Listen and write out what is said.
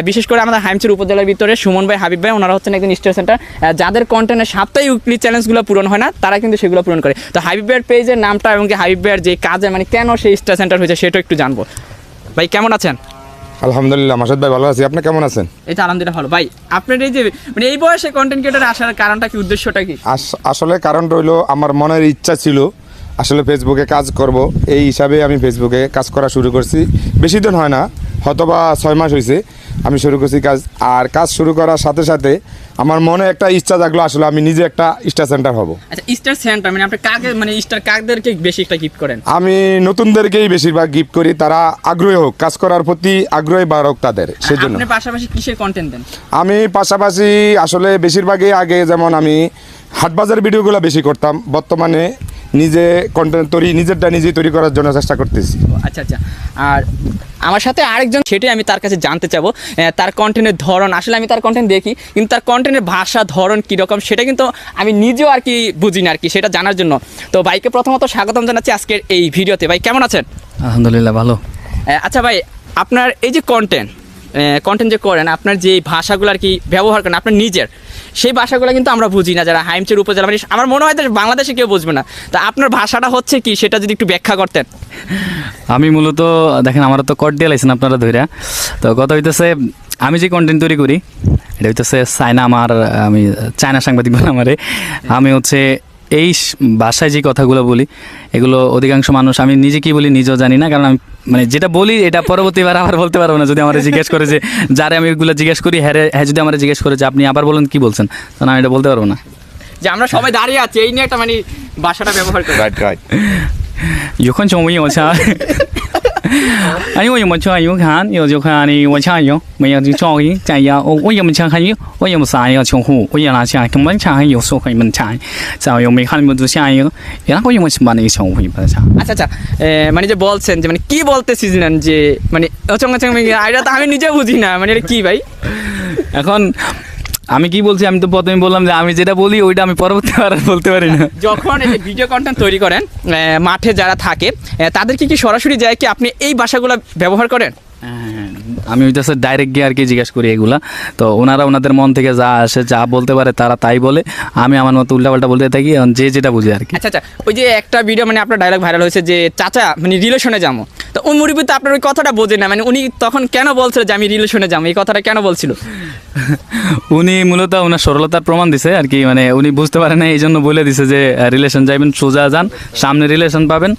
বিশেষ করে আমাদের হাইমচর উপজেলার ভিতরে সুমন ভাই, হাবিব ভাই, ওনারা হচ্ছেন একজন স্টার সেন্টার, যাদের কন্টেন্টের সাপ্তাহিক উইকলি চ্যালেঞ্জগুলো পূরণ হয় না, তারা কিন্তু সেগুলো পূরণ করে। তো হাবিব ভাইয়ের পেজের নামটা এবং কি হাবিব ভাইয়ের যে কাজে মানে কেন সেই স্টার সেন্টার হয়েছে সেটা একটু জানবো। ভাই কেমন আছেন? আলহামদুলিল্লাহ মাসুদ ভাই ভালো আছি, আপনি কেমন আছেন? এই তো আলহামদুলিল্লাহ ভালো। ভাই আপনার এই যে মানে এই বয়সে কন্টেন্ট ক্রিয়েটর আসার কারণটা কি, উদ্দেশ্যটা কি? আসলে কারণ রইল আমার মনের ইচ্ছা ছিল আসলে ফেসবুকে কাজ করব, এই হিসাবে আমি ফেসবুকে কাজ করা শুরু করছি। বেশি দিন হয় না, হয়তোবা 6 মাস হয়েছে আমি শুরু করছি কাজ। আর কাজ শুরু করার সাথে সাথে আমার মনে একটা ইচ্ছা জাগলো আসলে আমি নিজে একটা স্টার সেন্টার হব। আচ্ছা, স্টার সেন্টার মানে আপনি কাকে মানে স্টার কাকদেরকে বেশি একটা গিফট করেন? আমি নতুনদেরকেই বেশিরভাগ গিফট করি, তারা আগ্রহী হোক, কাজ করার প্রতি আগ্রহী বাড়ক তাদের, সেজন্য। আপনি পাশাপাশি কিসের কন্টেন্ট দেন? আমি পাশাপাশি আসলে বেশিরভাগই আগে যেমন আমি হাটবাজার ভিডিওগুলো বেশি করতাম, বর্তমানে নিজে কন্টেন্ট নিজেরটা নিজেই তৈরি করার জন্য চেষ্টা করতেছি। আচ্ছা আচ্ছা। আর আমার সাথে আরেকজন, সেটাই আমি তার কাছে জানতে চাবো, তার কন্টেন্টের ধরন। আসলে আমি তার কন্টেন্ট দেখি, কিন্তু তার কন্টেন্টের ভাষা ধরন কীরকম সেটা কিন্তু আমি নিজেও আর কি বুঝি না আর কি, সেটা জানার জন্য। তো ভাইকে প্রথমত স্বাগতম জানাচ্ছি আজকের এই ভিডিওতে। ভাই কেমন আছেন? আলহামদুলিল্লাহ ভালো। আচ্ছা ভাই, আপনার এই যে কন্টেন্ট যে করেন, আপনার যে ভাষাগুলো আর কি ব্যবহার করেন আপনার নিজের, সেই ভাষাগুলো কিন্তু আমরা বুঝি না যারা হাইমচর উপজেলা, মানে আমার মনে হয় বাংলাদেশে কেউ বুঝবে না। তা আপনার ভাষাটা হচ্ছে কি সেটা যদি একটু ব্যাখ্যা করতেন। আমি মূলত দেখেন আমার তো কট দিয়ে লাইছেন আপনারা ধইরা। তো কথা হইতেছে আমি যে কন্টেন্ট তৈরি করি এটা হইতেছে চায়না, আমি চায়না সাংবাদিক বলে আমারে। আমি হচ্ছে এই ভাষায় যে কথাগুলো বলি এগুলো অধিকাংশ মানুষ, আমি নিজে কি বলি নিজেও জানি না, কারণ আমি মানে যেটা বলি এটা পরবর্তীবার আবার বলতে পারবো না। যদি আমার জিজ্ঞেস করে যে যারে আমি এগুলো জিজ্ঞেস করি, হ্যাঁ যদি আমার জিজ্ঞেস করে যে আপনি আবার বলেন কি বলছেন, তখন আমি এটা বলতে পারবো না। যে আমরা সবাই দাঁড়িয়ে আছি এই নিয়ে একটা মানে ভাষাটা ব্যবহার করি। রাইট। 有空中没有枪，哎呦，我们枪有看，有就看你我枪有，没有就照应这样。我有没枪还有，我有没啥要称呼，我有哪枪，根本枪还有说会门枪，只要有没看你们就下一个，然后有没什么那个称呼一般枪。আচ্ছা আচ্ছা, মানে যে বলছেন যে মানে কি বলতেছিলেন যে মানে এটা তো আমি নিজে বুঝি না, মানে এটা কি ভাই? এখন আমি কি বলছি, আমি তো প্রথমে বললাম যে আমি যেটা বলি ওইটা আমি পরবর্তীবার বলতে পারি না। যখন এই ভিডিও কন্টেন্ট তৈরি করেন মাঠে যারা থাকে তাদেরকে কি সরাসরি যায় কি আপনি এই ভাষাগুলো ব্যবহার করেন? আমি হইতেছে ডাইরেক্ট গিয়ে আর কি জিজ্ঞাসা করি এগুলা, তো ওনারা ওনাদের মন থেকে যা আসে যা বলতে পারে তারা তাই বলে, আমি আমার মতো উল্টাপাল্টা বলতে থাকি, যে যেটা বুঝে আর কি। আচ্ছা আচ্ছা, ওই যে একটা ভিডিও মানে আপনার ডায়লগ ভাইরাল হয়েছে যে চাচা মানে রিলেশনে যাবো, তো ওই মুরব্বি তো আপনার ওই কথাটা বোঝে না, মানে উনি তখন কেন বলছিল যে আমি রিলেশনে যাবো, এই কথাটা কেন বলছিল? উনি মূলত ওনার সরলতার প্রমাণ দিছে আর কি, মানে উনি বুঝতে পারে না এই জন্য বলে দিছে যে রিলেশন যাইবেন সোজা যান, সামনে রিলেশন পাবেন,